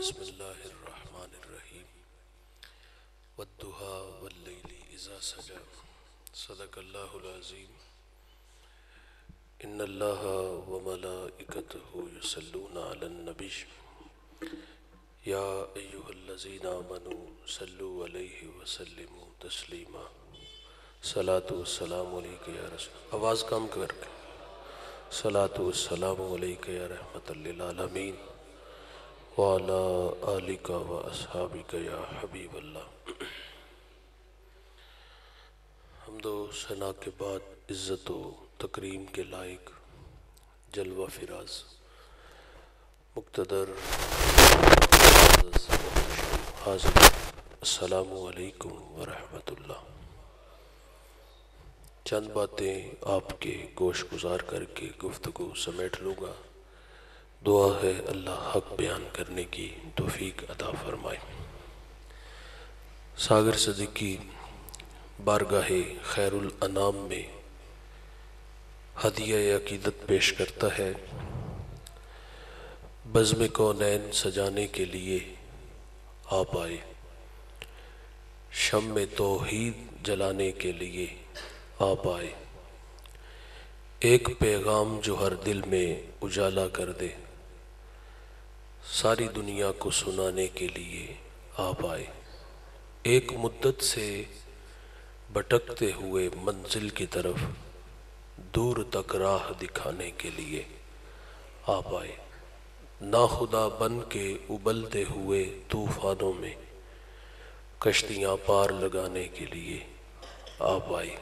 بسم اللہ الرحمن الرحیم والضحیٰ واللیل اذا سجى صدق اللہ العظیم ان اللہ وملائکتہ یصلون علی النبی یا ایہا الذین آمنوا صلوا علیہ وسلموا تسلیما صلاۃ والسلام علیک یا رسول آواز کم کر کے صلاۃ والسلام علیک یا رحمۃ للعالمین وعلی آلک و اصحابک یا حبیب اللہ۔ حمد و ثنا کے بعد عزت و تکریم کے لائق جلوہ فراز مقتدر حاضر السلام علیکم ورحمۃ اللہ۔ چند باتیں آپ کے گوش گزار کر کے گفتگو سمیٹ لوں گا۔ دعا ہے اللہ حق بیان کرنے کی توفیق عطا فرمائے۔ ساگر صدیقی بارگاہ خیر الانام میں ہدیہ عقیدت پیش کرتا ہے۔ بزم کونین سجانے کے لیے آپ آئے، شمع توحید جلانے کے لیے آپ آئے، ایک پیغام جو ہر دل میں اجالا کر دے، ساری دنیا کو سنانے کے لیے آپ آئے، ایک مدت سے بھٹکتے ہوئے منزل کی طرف دور تک راہ دکھانے کے لیے آپ آئے، ناخدا بن کے ابلتے ہوئے طوفانوں میں کشتیاں پار لگانے کے لیے آپ آئے۔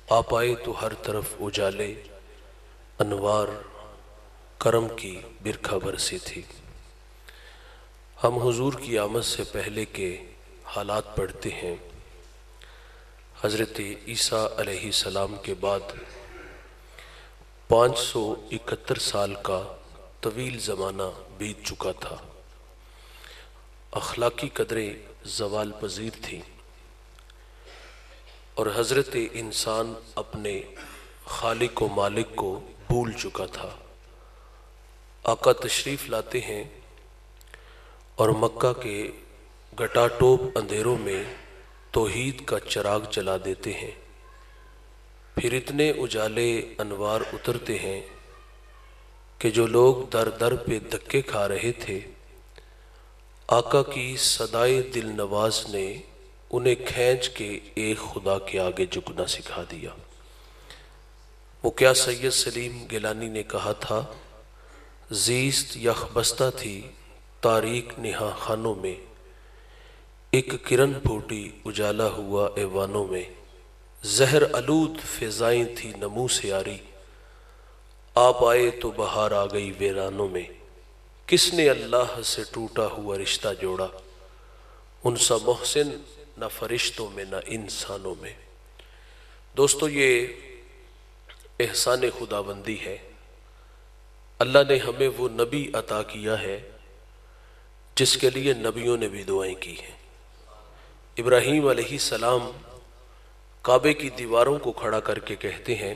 آپ آئے تو ہر طرف اجالے انوار کرم کی برکھا برسی تھی۔ ہم حضور کی آمد سے پہلے کے حالات پڑھتے ہیں۔ حضرت عیسیٰ علیہ السلام کے بعد 571 سال کا طویل زمانہ بیت چکا تھا۔ اخلاقی قدریں زوال پذیر تھیں اور حضرت انسان اپنے خالق و مالک کو بھول چکا تھا۔ آقا تشریف لاتے ہیں اور مکہ کے گٹا ٹوپ اندھیروں میں توحید کا چراغ جلا دیتے ہیں، پھر اتنے اجالے انوار اترتے ہیں کہ جو لوگ در در پہ دھکے کھا رہے تھے، آقا کی صدائے دل نواز نے انہیں کھینچ کے ایک خدا کے آگے جھکنا سکھا دیا۔ وہ کیا سید سلیم گیلانی نے کہا تھا، زیست یخ بستہ تھی تاریک نہا خانوں میں، ایک کرن پھوٹی اجالا ہوا ایوانوں میں، زہر آلود فضائیں تھی نمو سے آری، آپ آئے تو بہار آ گئی ویرانوں میں، کس نے اللہ سے ٹوٹا ہوا رشتہ جوڑا، ان سا محسن نہ فرشتوں میں نہ انسانوں میں۔ دوستو، یہ احسان خداوندی ہے۔ اللہ نے ہمیں وہ نبی عطا کیا ہے جس کے لیے نبیوں نے بھی دعائیں کی ہیں۔ ابراہیم علیہ السلام کعبے کی دیواروں کو کھڑا کر کے کہتے ہیں،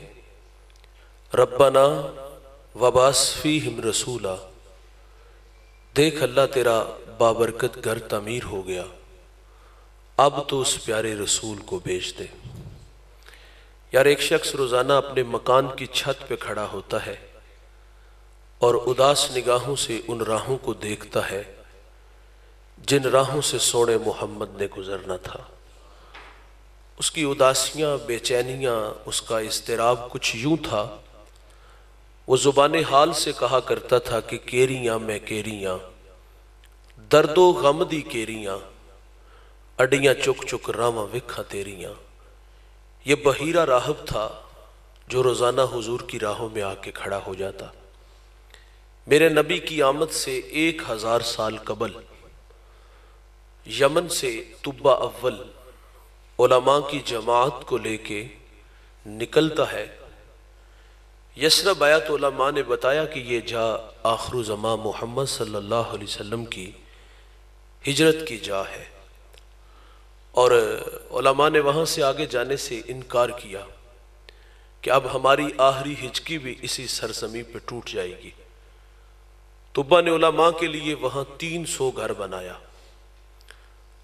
ربنا وبعث فیہم رسولا، دیکھ اللہ تیرا بابرکت گھر تعمیر ہو گیا، اب تو اس پیارے رسول کو بھیج دے۔ یار، ایک شخص روزانہ اپنے مکان کی چھت پہ کھڑا ہوتا ہے اور اداس نگاہوں سے ان راہوں کو دیکھتا ہے جن راہوں سے سونے محمد نے گزرنا تھا۔ اس کی اداسیاں، بے چینیاں، اس کا اضطراب کچھ یوں تھا، وہ زبان حال سے کہا کرتا تھا کہ کیریاں میں کیریاں، درد و غم دی کیریاں، اڈیاں چک چک راواں وکھاں تیریاں۔ یہ بحیرہ راہب تھا جو روزانہ حضور کی راہوں میں آ کے کھڑا ہو جاتا۔ میرے نبی کی آمد سے 1000 سال قبل یمن سے طبہ اول علماء کی جماعت کو لے کے نکلتا ہے۔ یسرب آیات علماء نے بتایا کہ یہ جا آخر زمان محمد صلی اللہ علیہ وسلم کی ہجرت کی جا ہے، اور علماء نے وہاں سے آگے جانے سے انکار کیا کہ اب ہماری آخری ہجکی بھی اسی سرزمین پہ ٹوٹ جائے گی۔ طبا نے علماء کے لیے وہاں 300 گھر بنایا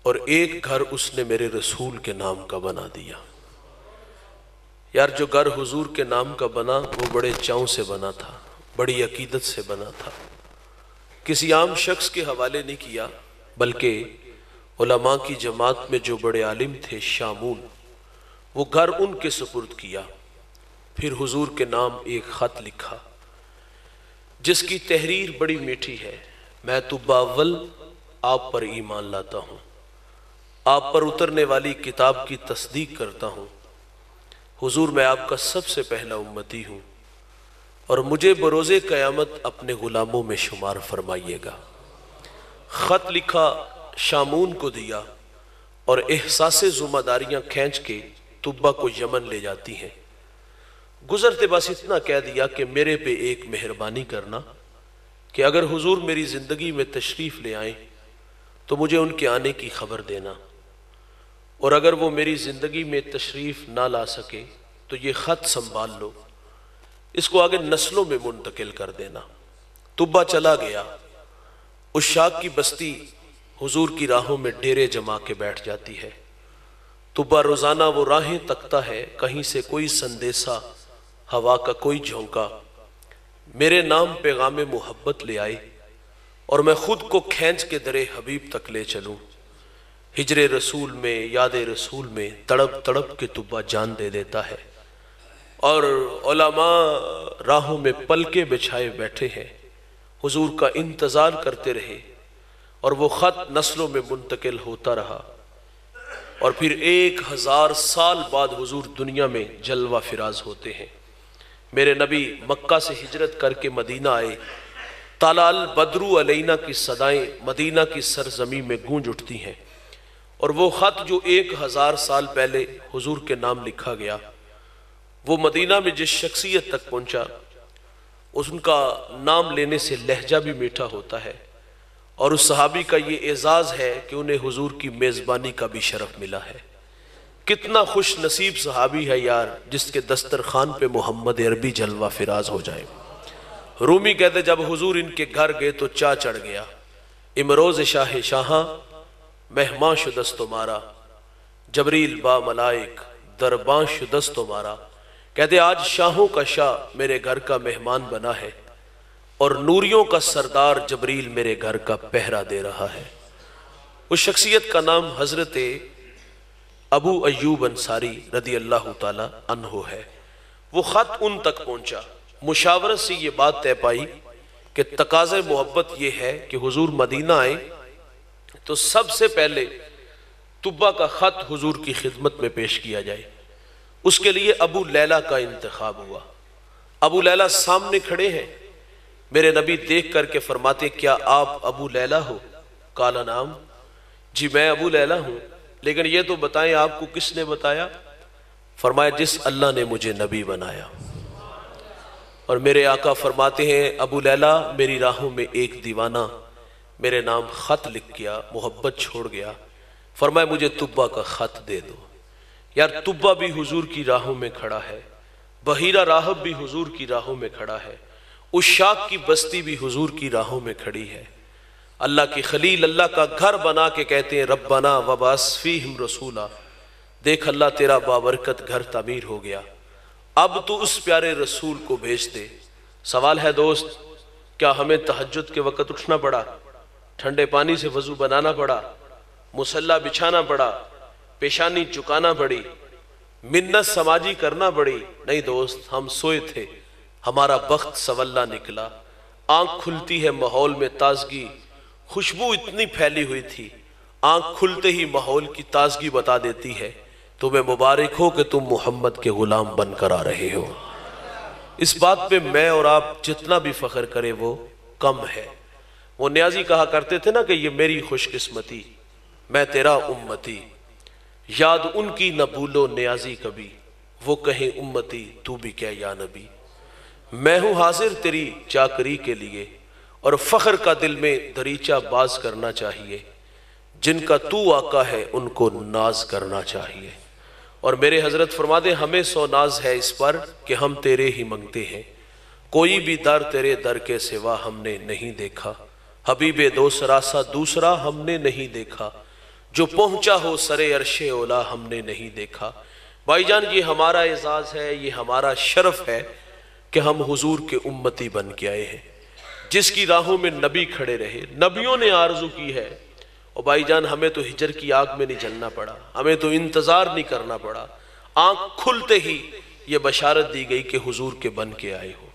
اور ایک گھر اس نے میرے رسول کے نام کا بنا دیا۔ یار جو گھر حضور کے نام کا بنا وہ بڑے چاؤں سے بنا تھا، بڑی عقیدت سے بنا تھا، کسی عام شخص کے حوالے نہیں کیا، بلکہ علماء کی جماعت میں جو بڑے عالم تھے شامون، وہ گھر ان کے سپرد کیا۔ پھر حضور کے نام ایک خط لکھا جس کی تحریر بڑی میٹھی ہے۔ میں طبا اول آپ پر ایمان لاتا ہوں، آپ پر اترنے والی کتاب کی تصدیق کرتا ہوں، حضور میں آپ کا سب سے پہلا امتی ہوں، اور مجھے بروز قیامت اپنے غلاموں میں شمار فرمائیے گا۔ خط لکھا، شامون کو دیا، اور احساس ذمہ داریاں کھینچ کے طبا کو یمن لے جاتی ہیں۔ گزرتے بس اتنا کہہ دیا کہ میرے پہ ایک مہربانی کرنا کہ اگر حضور میری زندگی میں تشریف لے آئیں تو مجھے ان کے آنے کی خبر دینا، اور اگر وہ میری زندگی میں تشریف نہ لا سکے تو یہ خط سنبھال لو، اس کو آگے نسلوں میں منتقل کر دینا۔ طبا چلا گیا، اس شاخ کی بستی حضور کی راہوں میں ڈیرے جما کے بیٹھ جاتی ہے۔ طبا روزانہ وہ راہیں تکتا ہے، کہیں سے کوئی سندیسہ، ہوا کا کوئی جھونکا میرے نام پیغام محبت لے آئے، اور میں خود کو کھینچ کے در حبیب تک لے چلوں۔ ہجر رسول میں، یاد رسول میں تڑپ تڑپ کے طبا جان دے دیتا ہے، اور علماء راہوں میں پلکے بچھائے بیٹھے ہیں، حضور کا انتظار کرتے رہے، اور وہ خط نسلوں میں منتقل ہوتا رہا، اور پھر 1000 سال بعد حضور دنیا میں جلوہ فراز ہوتے ہیں۔ میرے نبی مکہ سے ہجرت کر کے مدینہ آئے، طلع البدر علینا کی صدائیں مدینہ کی سرزمین میں گونج اٹھتی ہیں، اور وہ خط جو 1000 سال پہلے حضور کے نام لکھا گیا، وہ مدینہ میں جس شخصیت تک پہنچا ان کا نام لینے سے لہجہ بھی میٹھا ہوتا ہے، اور اس صحابی کا یہ اعزاز ہے کہ انہیں حضور کی میزبانی کا بھی شرف ملا ہے۔ کتنا خوش نصیب صحابی ہے یار جس کے دسترخوان پہ محمد عربی جلوہ فراز ہو جائے۔ رومی کہتے جب حضور ان کے گھر گئے تو چاہ چڑھ گیا، امروز شاہ شاہاں مہمان شدست تمہارا، جبریل با ملائک درباں شدست تمہارا۔ کہتے آج شاہوں کا شاہ میرے گھر کا مہمان بنا ہے، اور نوریوں کا سردار جبریل میرے گھر کا پہرا دے رہا ہے۔ اس شخصیت کا نام حضرت ابو ایوب انصاری رضی اللہ تعالی عنہ ہے۔ وہ خط ان تک پہنچا، مشاورت سے یہ بات طے پائی کہ تقاضۂ محبت یہ ہے کہ حضور مدینہ آئے تو سب سے پہلے طبا کا خط حضور کی خدمت میں پیش کیا جائے۔ اس کے لیے ابو لیلہ کا انتخاب ہوا۔ ابو لیلہ سامنے کھڑے ہیں، میرے نبی دیکھ کر کے فرماتے کیا آپ ابو لیلہ ہو؟ قال نعم، جی میں ابو لیلہ ہوں، لیکن یہ تو بتائیں آپ کو کس نے بتایا؟ فرمایا جس اللہ نے مجھے نبی بنایا۔ اور میرے آقا فرماتے ہیں ابو لیلہ میری راہوں میں ایک دیوانہ میرے نام خط لکھ گیا، محبت چھوڑ گیا، فرمایا مجھے طبا کا خط دے دو۔ یار طبا بھی حضور کی راہوں میں کھڑا ہے، بحیرہ راہب بھی حضور کی راہوں میں کھڑا ہے، اس شاخ کی بستی بھی حضور کی راہوں میں کھڑی ہے۔ اللہ کی خلیل اللہ کا گھر بنا کے کہتے ہیں ربنا وبعث فیہم رسولا، دیکھ اللہ تیرا بابرکت گھر تعمیر ہو گیا، اب تو اس پیارے رسول کو بھیج دے۔ سوال ہے دوست، کیا ہمیں تہجد کے وقت اٹھنا پڑا، ٹھنڈے پانی سے وضو بنانا پڑا، مصلی بچھانا پڑا، پیشانی چکانا پڑی، منت سماجی کرنا پڑی؟ نہیں دوست، ہم سوئے تھے، ہمارا بخت سولا نکلا، آنکھ کھلتی ہے ماحول میں تازگی، خوشبو اتنی پھیلی ہوئی تھی، آنکھ کھلتے ہی ماحول کی تازگی بتا دیتی ہے تمہیں مبارک ہو کہ تم محمد کے غلام بن کر آ رہے ہو۔ اس بات پہ میں اور آپ جتنا بھی فخر کریں وہ کم ہے۔ وہ نیازی کہا کرتے تھے نا کہ یہ میری خوش قسمتی، میں تیرا امتی، یاد ان کی نہ بھولو نیازی کبھی، وہ کہیں امتی تو بھی کہہ یا نبی۔ میں ہوں حاضر تیری چاکری کے لیے، اور فخر کا دل میں دریچہ باز کرنا چاہیے، جن کا تو آقا ہے ان کو ناز کرنا چاہیے۔ اور میرے حضرت فرما دے ہمیں 100 ناز ہے اس پر کہ ہم تیرے ہی منگتے ہیں، کوئی بھی در تیرے در کے سوا ہم نے نہیں دیکھا، حبیب دوسرا سا دوسرا ہم نے نہیں دیکھا، جو پہنچا ہو سر عرش اولا ہم نے نہیں دیکھا۔ بھائی جان یہ ہمارا اعزاز ہے، یہ ہمارا شرف ہے کہ ہم حضور کے امتی بن کے آئے ہیں، جس کی راہوں میں نبی کھڑے رہے، نبیوں نے آرزو کی ہے۔ اور بھائی جان ہمیں تو ہجر کی آگ میں نہیں جلنا پڑا، ہمیں تو انتظار نہیں کرنا پڑا، آنکھ کھلتے ہی یہ بشارت دی گئی کہ حضور کے بن کے آئے ہو۔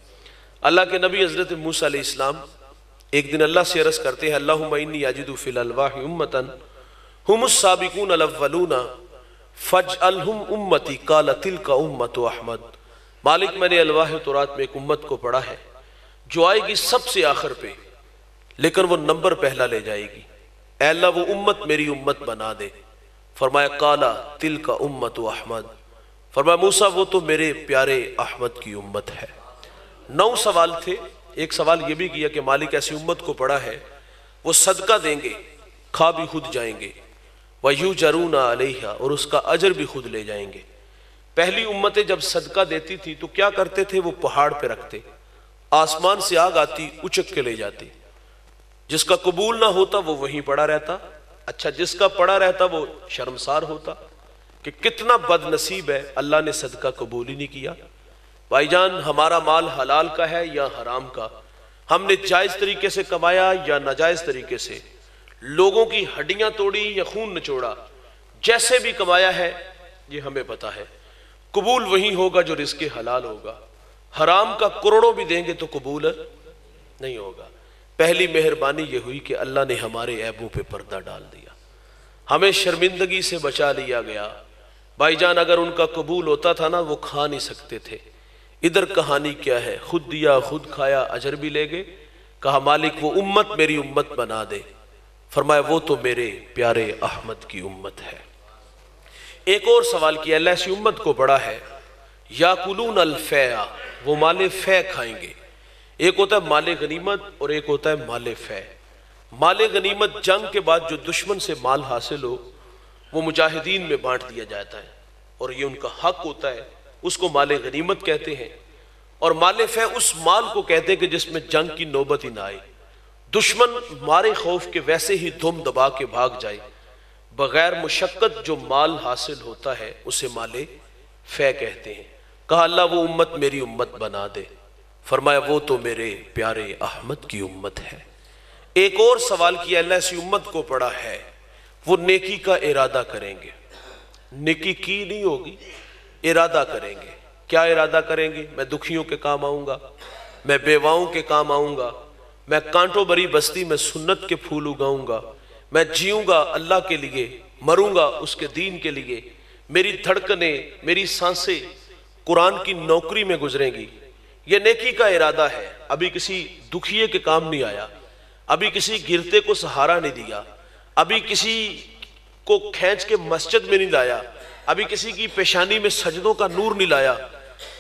اللہ کے نبی حضرت موسیٰ علیہ السلام ایک دن اللہ سے عرض کرتے ہیں اللہم انی اجد فی الالواح امتا ہم السابقون الاولون فاجعلہم امتی قال تلک امت احمد۔ مالک میں نے الواح تورات میں ایک امت کو پڑھا ہے جو آئے گی سب سے آخر پہ، لیکن وہ نمبر پہلا لے جائے گی، اے اللہ وہ امت میری امت بنا دے۔ فرمایا قال تلک امت احمد، فرمایا موسیٰ وہ تو میرے پیارے احمد کی امت ہے۔ 9 سوال تھے، ایک سوال یہ بھی کیا کہ مالک ایسی امت کو پڑھا ہے وہ صدقہ دیں گے، کھا بھی خود جائیں گے، وَيُجَرُونَ عَلَيْهَا، اور اس کا اجر بھی خود لے جائیں گے۔ پہلی امتیں جب صدقہ دیتی تھی تو کیا کرتے تھے؟ وہ پہاڑ پہ رکھتے، آسمان سے آگ آتی اچک کے لے جاتی، جس کا قبول نہ ہوتا وہ وہیں پڑا رہتا، اچھا جس کا پڑا رہتا وہ شرمسار ہوتا کہ کتنا بد نصیب ہے، اللہ نے صدقہ قبول ہی نہیں کیا۔ بھائی جان ہمارا مال حلال کا ہے یا حرام کا؟ ہم نے جائز طریقے سے کمایا یا ناجائز طریقے سے؟ لوگوں کی ہڈیاں توڑی یا خون نچوڑا؟ جیسے بھی کمایا ہے یہ ہمیں پتا ہے، قبول وہی ہوگا جو رزق حلال ہوگا۔ حرام کا کروڑوں بھی دیں گے تو قبول نہیں ہوگا۔ پہلی مہربانی یہ ہوئی کہ اللہ نے ہمارے عیبوں پہ پردہ ڈال دیا، ہمیں شرمندگی سے بچا لیا گیا۔ بھائی جان اگر ان کا قبول ہوتا تھا نا وہ کھا نہیں سکتے تھے۔ ادھر کہانی کیا ہے؟ خود دیا خود کھایا، اجر بھی لے گئے۔ کہا مالک وہ امت میری امت بنا دے، فرمایا وہ تو میرے پیارے احمد کی امت ہے۔ ایک اور سوال کیا، اللہ ایسی امت کو پڑھا ہے یاکلون الفیع، وہ مال فیع کھائیں گے۔ ایک ہوتا ہے مال غنیمت اور ایک ہوتا ہے مال فیع۔ مال غنیمت جنگ کے بعد جو دشمن سے مال حاصل ہو وہ مجاہدین میں بانٹ دیا جاتا ہے، اور یہ ان کا حق ہوتا ہے، اس کو مال غنیمت کہتے ہیں۔ اور مال فیع اس مال کو کہتے ہیں کہ جس میں جنگ کی نوبت ہی نہ آئے، دشمن مارے خوف کے ویسے ہی دھم دبا کے بھاگ جائے، بغیر مشقت جو مال حاصل ہوتا ہے اسے مال فیع کہتے ہیں۔ کہا اللہ وہ امت میری امت بنا دے، فرمایا وہ تو میرے پیارے احمد کی امت ہے۔ ایک اور سوال کیا، اللہ ایسی امت کو پڑھا ہے وہ نیکی کا ارادہ کریں گے، نیکی کی نہیں ہوگی، ارادہ کریں گے۔ کیا ارادہ کریں گے؟ میں دکھیوں کے کام آؤں گا، میں بیواؤں کے کام آؤں گا، میں کانٹوں بری بستی میں سنت کے پھول اگاؤں گا، میں جیوں گا اللہ کے لیے، مروں گا اس کے دین کے لیے، میری دھڑکنیں میری سانسیں قرآن کی نوکری میں گزریں گی۔ یہ نیکی کا ارادہ ہے۔ ابھی کسی دکھیے کے کام نہیں آیا، ابھی کسی گرتے کو سہارا نہیں دیا، ابھی کسی کو کھینچ کے مسجد میں نہیں لایا، ابھی کسی کی پیشانی میں سجدوں کا نور نہیں لایا،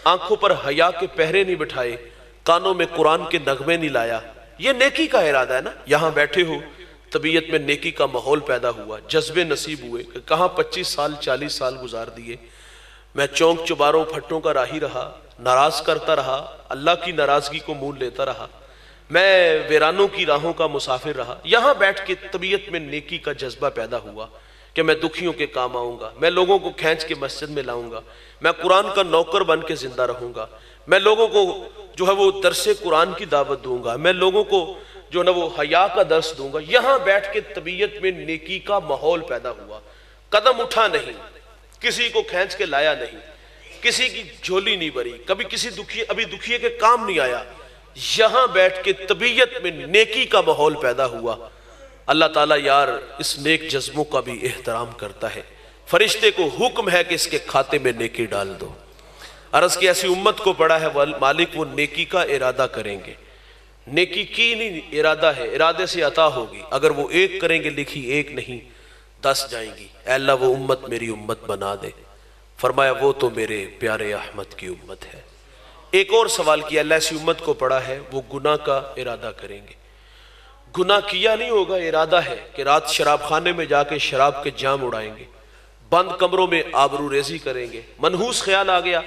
آنکھوں پر حیا کے پہرے نہیں بٹھائے، کانوں میں قرآن کے نغمے نہیں لایا۔ یہ نیکی کا ارادہ ہے نا۔ یہاں بیٹھے ہو، طبیعت میں نیکی کا ماحول پیدا ہوا، جذبے نصیب ہوئے کہ کہاں 25 سال 40 سال گزار دیے، میں چونک چباروں پھٹوں کا راہی رہا، ناراض کرتا رہا، اللہ کی ناراضگی کو مول لیتا رہا، میں ویرانوں کی راہوں کا مسافر رہا۔ یہاں بیٹھ کے طبیعت میں نیکی کا جذبہ پیدا ہوا کہ میں دکھیوں کے کام آؤں گا، میں لوگوں کو کھینچ کے مسجد میں لاؤں گا، میں قرآن کا نوکر بن کے زندہ رہوں گا، میں لوگوں کو جو ہے وہ درس قرآن کی دعوت دوں گا، میں لوگوں کو جو ہے نا وہ حیا کا درس دوں گا۔ یہاں بیٹھ کے طبیعت میں نیکی کا ماحول پیدا ہوا، قدم اٹھا نہیں، کسی کو کھینچ کے لایا نہیں، کسی کی جھولی نہیں بھری، کبھی کسی دکھیے کے کام نہیں آیا۔ یہاں بیٹھ کے طبیعت میں نیکی کا ماحول پیدا ہوا۔ اللہ تعالیٰ یار اس نیک جذبوں کا بھی احترام کرتا ہے، فرشتے کو حکم ہے کہ اس کے کھاتے میں نیکی ڈال دو۔ عرض کی ایسی امت کو پڑھا ہے مالک وہ نیکی کا ارادہ کریں گے، نیکی کی نہیں ارادہ ہے، ارادے سے عطا ہوگی۔ اگر وہ ایک کریں گے لکھی، ایک نہیں 10 جائیں گی۔ اے اللہ وہ امت میری امت بنا دے، فرمایا وہ تو میرے پیارے احمد کی امت ہے۔ ایک اور سوال کیا، اللہ ایسی امت کو پڑھا ہے وہ گناہ کا ارادہ کریں گے۔ گناہ کیا نہیں ہوگا، ارادہ ہے کہ رات شراب خانے میں جا کے شراب کے جام اڑائیں گے، بند کمروں میں آبرو ریزی کریں گے، منحوس خیال آ گیا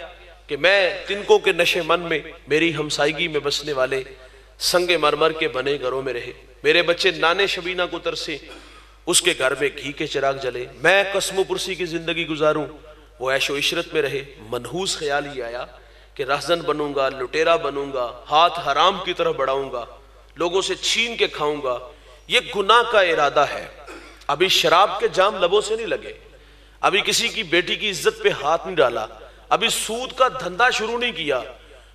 کہ میں تنکوں کے نشے من میں میری ہمسائیگی میں بسنے والے سنگ مرمر کے بنے گھروں میں رہے، میرے بچے نانے شبینہ کو ترسے، اس کے گھر میں گھی کے چراغ جلے، میں قسم و پرسی کی زندگی گزاروں، وہ عیش و عشرت میں رہے۔ منحوس خیال یہ آیا کہ رہزن بنوں گا، لٹیرا بنوں گا، ہاتھ حرام کی طرف بڑھاؤں گا، لوگوں سے چھین کے کھاؤں گا۔ یہ گناہ کا ارادہ ہے۔ ابھی شراب کے جام لبوں سے نہیں لگے، ابھی کسی کی بیٹی کی عزت پہ ہاتھ نہیں ڈالا، ابھی سود کا دھندا شروع نہیں کیا،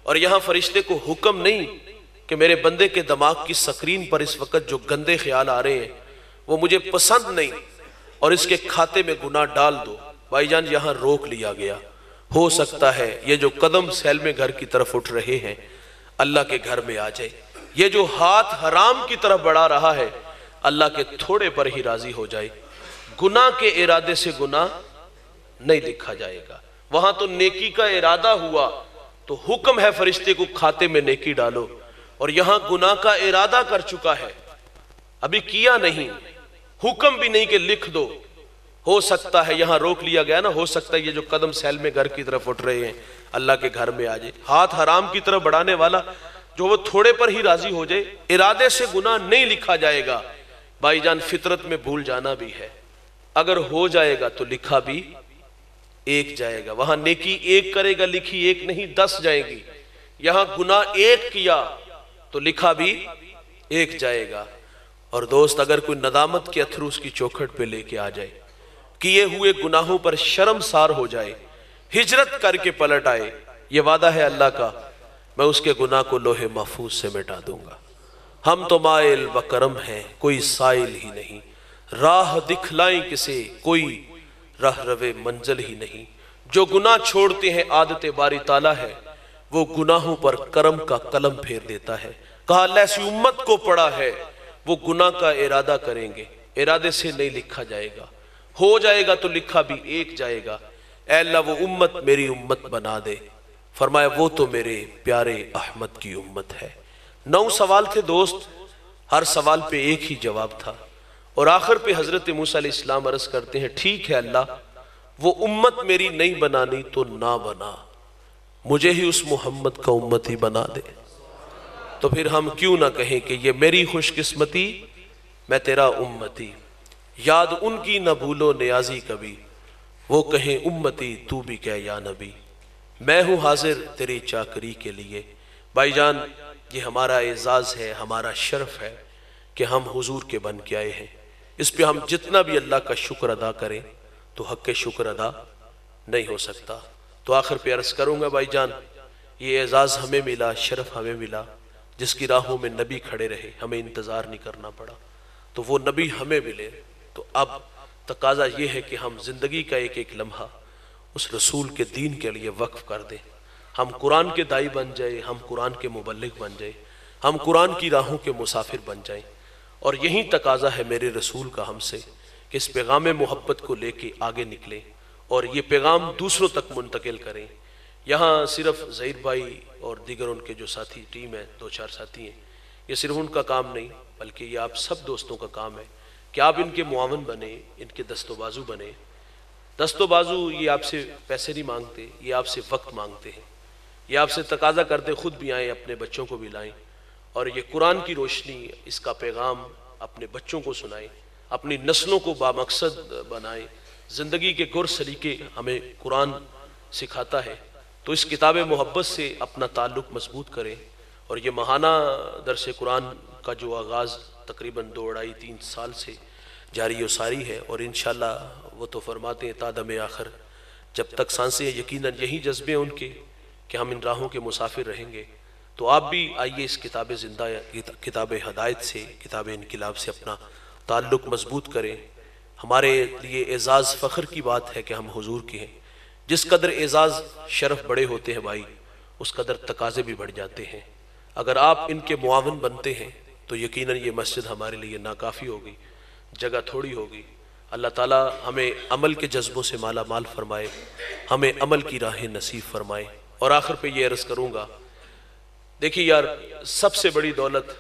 اور یہاں فرشتے کو حکم نہیں کہ میرے بندے کے دماغ کی سکرین پر اس وقت جو گندے خیال آ رہے ہیں وہ مجھے پسند نہیں، اور اس کے کھاتے میں گناہ ڈال دو۔ بھائی جان یہاں روک لیا گیا۔ ہو سکتا ہے یہ جو قدم سیل میں گھر کی طرف اٹھ رہے ہیں اللہ کے گھر میں آ جائے، یہ جو ہاتھ حرام کی طرف بڑھا رہا ہے اللہ کے تھوڑے پر ہی راضی ہو جائے۔ گناہ کے ارادے سے گناہ نہیں لکھا جائے گا، وہاں تو نیکی کا ارادہ ہوا تو حکم ہے فرشتے کو کھاتے میں نیکی ڈالو، اور یہاں گناہ کا ارادہ کر چکا ہے، ابھی کیا نہیں، حکم بھی نہیں کہ لکھ دو۔ ہو سکتا ہے یہاں روک لیا گیا نا، ہو سکتا ہے یہ جو قدم سیل میں گھر کی طرف اٹھ رہے ہیں اللہ کے گھر میں آ جائے۔ ہاتھ حرام کی طرف بڑھانے والا جو وہ تھوڑے پر ہی راضی ہو جائے، ارادے سے گناہ نہیں لکھا جائے گا۔ بھائی جان فطرت میں بھول جانا بھی ہے، اگر ہو جائے گا تو لکھا بھی ایک جائے گا، وہاں نیکی ایک کرے گا لکھی ایک نہیں 10 جائے گی، یہاں گناہ ایک کیا تو لکھا بھی ایک جائے گا۔ اور دوست اگر کوئی ندامت کے اتھرو اس کی چوکھٹ پہ لے کے آ جائے، کیے ہوئے گناہوں پر شرمسار ہو جائے، ہجرت کر کے پلٹ آئے، یہ وعدہ ہے اللہ کا، میں اس کے گناہ کو لوح محفوظ سے مٹا دوں گا۔ ہم تو مائل و کرم ہیں، کوئی سائل ہی نہیں، راہ دکھلائیں کسے، کوئی راہ روے منزل ہی نہیں۔ جو گناہ چھوڑتے ہیں عادت باری تعالیٰ ہے، وہ گناہوں پر کرم کا قلم پھیر دیتا ہے۔ کہا اللہ ایسی امت کو پڑا ہے وہ گناہ کا ارادہ کریں گے، ارادے سے نہیں لکھا جائے گا، ہو جائے گا تو لکھا بھی ایک جائے گا۔ اے اللہ وہ امت میری امت بنا دے، فرمایا وہ تو میرے پیارے احمد کی امت ہے۔ 9 سوال تھے دوست، ہر سوال پہ ایک ہی جواب تھا، اور آخر پہ حضرت موسیٰ علیہ السلام عرض کرتے ہیں ٹھیک ہے اللہ، وہ امت میری نہیں بنانی تو نہ بنا، مجھے ہی اس محمد کا امت ہی بنا دے۔ تو پھر ہم کیوں نہ کہیں کہ یہ میری خوش قسمتی، میں تیرا امتی، یاد ان کی نہ بھولو نیازی کبھی، وہ کہیں امتی تو بھی کہہ یا نبی، میں ہوں حاضر تیری چاکری کے لیے۔ بھائی جان یہ ہمارا اعزاز ہے، ہمارا شرف ہے کہ ہم حضور کے بن کے آئے ہیں، اس پہ ہم جتنا بھی اللہ کا شکر ادا کریں تو حق شکر ادا نہیں ہو سکتا۔ تو آخر پہ عرض کروں گا بھائی جان یہ اعزاز ہمیں ملا، شرف ہمیں ملا، جس کی راہوں میں نبی کھڑے رہے، ہمیں انتظار نہیں کرنا پڑا، تو وہ نبی ہمیں ملے۔ تو اب تقاضا یہ ہے کہ ہم زندگی کا ایک ایک لمحہ اس رسول کے دین کے لیے وقف کر دیں، ہم قرآن کے دائی بن جائیں، ہم قرآن کے مبلغ بن جائیں، ہم قرآن کی راہوں کے مسافر بن جائیں۔ اور یہی تقاضا ہے میرے رسول کا ہم سے کہ اس پیغام محبت کو لے کے آگے نکلیں اور یہ پیغام دوسروں تک منتقل کریں۔ یہاں صرف ظہیر بھائی اور دیگر ان کے جو ساتھی ٹیم ہے، 2-4 ساتھی ہیں، یہ صرف ان کا کام نہیں بلکہ یہ آپ سب دوستوں کا کام ہے کہ آپ ان کے معاون بنیں، ان کے دست و بازو بنیں۔ دست و بازو یہ آپ سے پیسے نہیں مانگتے، یہ آپ سے وقت مانگتے ہیں، یہ آپ سے تقاضا کرتے خود بھی آئیں، اپنے بچوں کو بھی لائیں، اور یہ قرآن کی روشنی، اس کا پیغام اپنے بچوں کو سنائیں، اپنی نسلوں کو بامقصد بنائیں۔ زندگی کے گر سلیقے ہمیں قرآن سکھاتا ہے، تو اس کتاب محبت سے اپنا تعلق مضبوط کریں۔ اور یہ ماہانہ درس قرآن کا جو آغاز تقریباً 2-2.5-3 سال سے جاری و ساری ہے، اور انشاءاللہ وہ تو فرماتے ہیں تا دم آخر جب تک سانسیں، یقیناً یہی جذبے ہیں ان کے کہ ہم ان راہوں کے مسافر رہیں گے۔ تو آپ بھی آئیے اس کتاب زندہ، کتاب ہدایت سے، کتاب انقلاب سے اپنا تعلق مضبوط کریں۔ ہمارے لیے اعزاز فخر کی بات ہے کہ ہم حضور کے ہیں۔ جس قدر اعزاز شرف بڑے ہوتے ہیں بھائی، اس قدر تقاضے بھی بڑھ جاتے ہیں۔ اگر آپ ان کے معاون بنتے ہیں تو یقیناً یہ مسجد ہمارے لیے ناکافی ہوگی، جگہ تھوڑی ہوگی۔ اللہ تعالیٰ ہمیں عمل کے جذبوں سے مالا مال فرمائے، ہمیں عمل کی راہیں نصیب فرمائے۔ اور آخر پہ یہ عرض کروں گا، دیکھیے یار سب سے بڑی دولت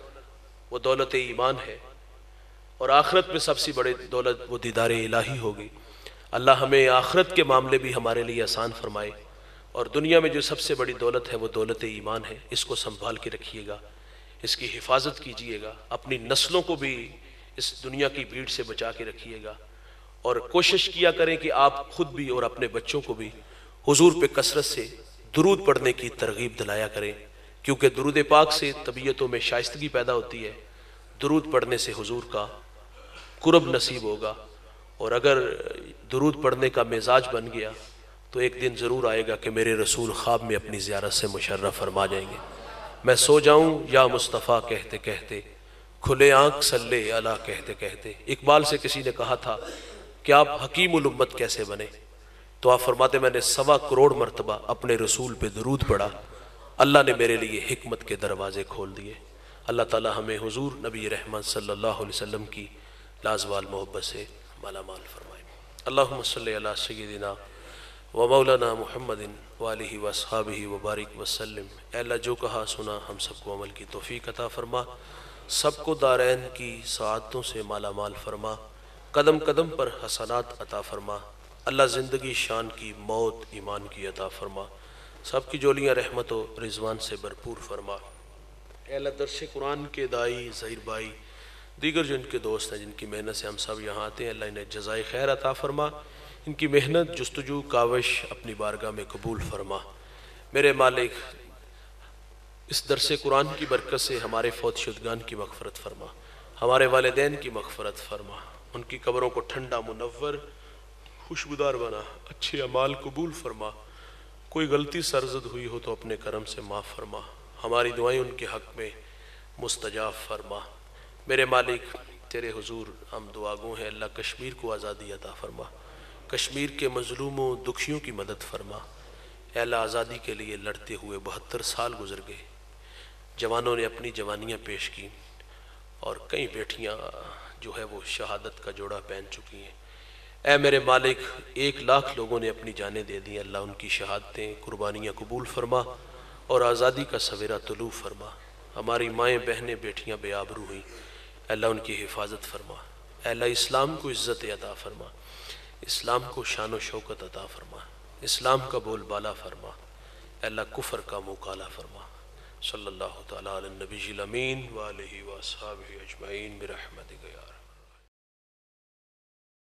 وہ دولت ایمان ہے، اور آخرت میں سب سے بڑی دولت وہ دیدار الہی ہوگی۔ اللہ ہمیں آخرت کے معاملے بھی ہمارے لیے آسان فرمائے، اور دنیا میں جو سب سے بڑی دولت ہے وہ دولت ایمان ہے، اس کو سنبھال کے رکھیے گا، اس کی حفاظت کیجیے گا، اپنی نسلوں کو بھی اس دنیا کی بھیڑ سے بچا کے رکھیے گا، اور کوشش کیا کریں کہ آپ خود بھی اور اپنے بچوں کو بھی حضور پہ کثرت سے درود پڑھنے کی ترغیب دلایا کریں، کیونکہ درود پاک سے طبیعتوں میں شائستگی پیدا ہوتی ہے، درود پڑھنے سے حضور کا قرب نصیب ہوگا، اور اگر درود پڑھنے کا مزاج بن گیا تو ایک دن ضرور آئے گا کہ میرے رسول خواب میں اپنی زیارت سے مشرف فرما جائیں گے۔ میں سو جاؤں یا مصطفیٰ کہتے کہتے، کھلے آنکھ صلی اللہ کہتے کہتے۔ اقبال سے کسی نے کہا تھا کہ آپ حکیم الامت کیسے بنے؟ تو آپ فرماتے میں نے 1.25 کروڑ مرتبہ اپنے رسول پہ درود پڑھا، اللہ نے میرے لیے حکمت کے دروازے کھول دیے۔ اللہ تعالی ہمیں حضور نبی رحمت صلی اللہ علیہ وسلم کی لازوال محبت سے مالا مال فرمائے۔ اللہم صلی علی سیدنا و مولانا محمد وآلہ واصحابہ وبارک وسلم۔ اے اللہ جو کہا سنا ہم سب کو عمل کی توفیق عطا فرما، سب کو دارین کی سعادتوں سے مالا مال فرما، قدم قدم پر حسنات عطا فرما، اللہ زندگی شان کی، موت ایمان کی عطا فرما، سب کی جولیاں رحمت و رضوان سے بھرپور فرما۔ اے اللہ درس قرآن کے دائی ظہیر بھائی، دیگر جو ان کے دوست ہیں جن کی محنت سے ہم سب یہاں آتے ہیں، اللہ انہیں جزائے خیر عطا فرما، ان کی محنت جستجو کاوش اپنی بارگاہ میں قبول فرما۔ میرے مالک اس درس قرآن کی برکت سے ہمارے فوت شدگان کی مغفرت فرما، ہمارے والدین کی مغفرت فرما، ان کی قبروں کو ٹھنڈا منور خوشبودار بنا، اچھے اعمال قبول فرما، کوئی غلطی سرزد ہوئی ہو تو اپنے کرم سے معاف فرما، ہماری دعائیں ان کے حق میں مستجاب فرما۔ میرے مالک تیرے حضور ہم دعا گو ہیں، اللہ کشمیر کو آزادی عطا فرما، کشمیر کے مظلوموں دکھیوں کی مدد فرما۔ اے اللہ آزادی کے لیے لڑتے ہوئے 72 سال گزر گئے، جوانوں نے اپنی جوانیاں پیش کی، اور کئی بیٹیاں جو ہے وہ شہادت کا جوڑا پہن چکی ہیں۔ اے میرے مالک 1 لاکھ لوگوں نے اپنی جانیں دے دی، اللہ ان کی شہادتیں قربانیاں قبول فرما اور آزادی کا سویرا طلوع فرما۔ ہماری مائیں بہنیں بیٹیاں بے آبرو ہوئیں، اللہ ان کی حفاظت فرما۔ اے اللہ اسلام کو عزت عطا فرما، اسلام کو شان و شوکت عطا فرما، اسلام کا بول بالا فرما، اے اللہ کفر کا منہ کالا فرما۔ صلی اللہ تعالیٰ علی النبی الامین وآلہ وصحبہ اجمعین برحمتک یا رب۔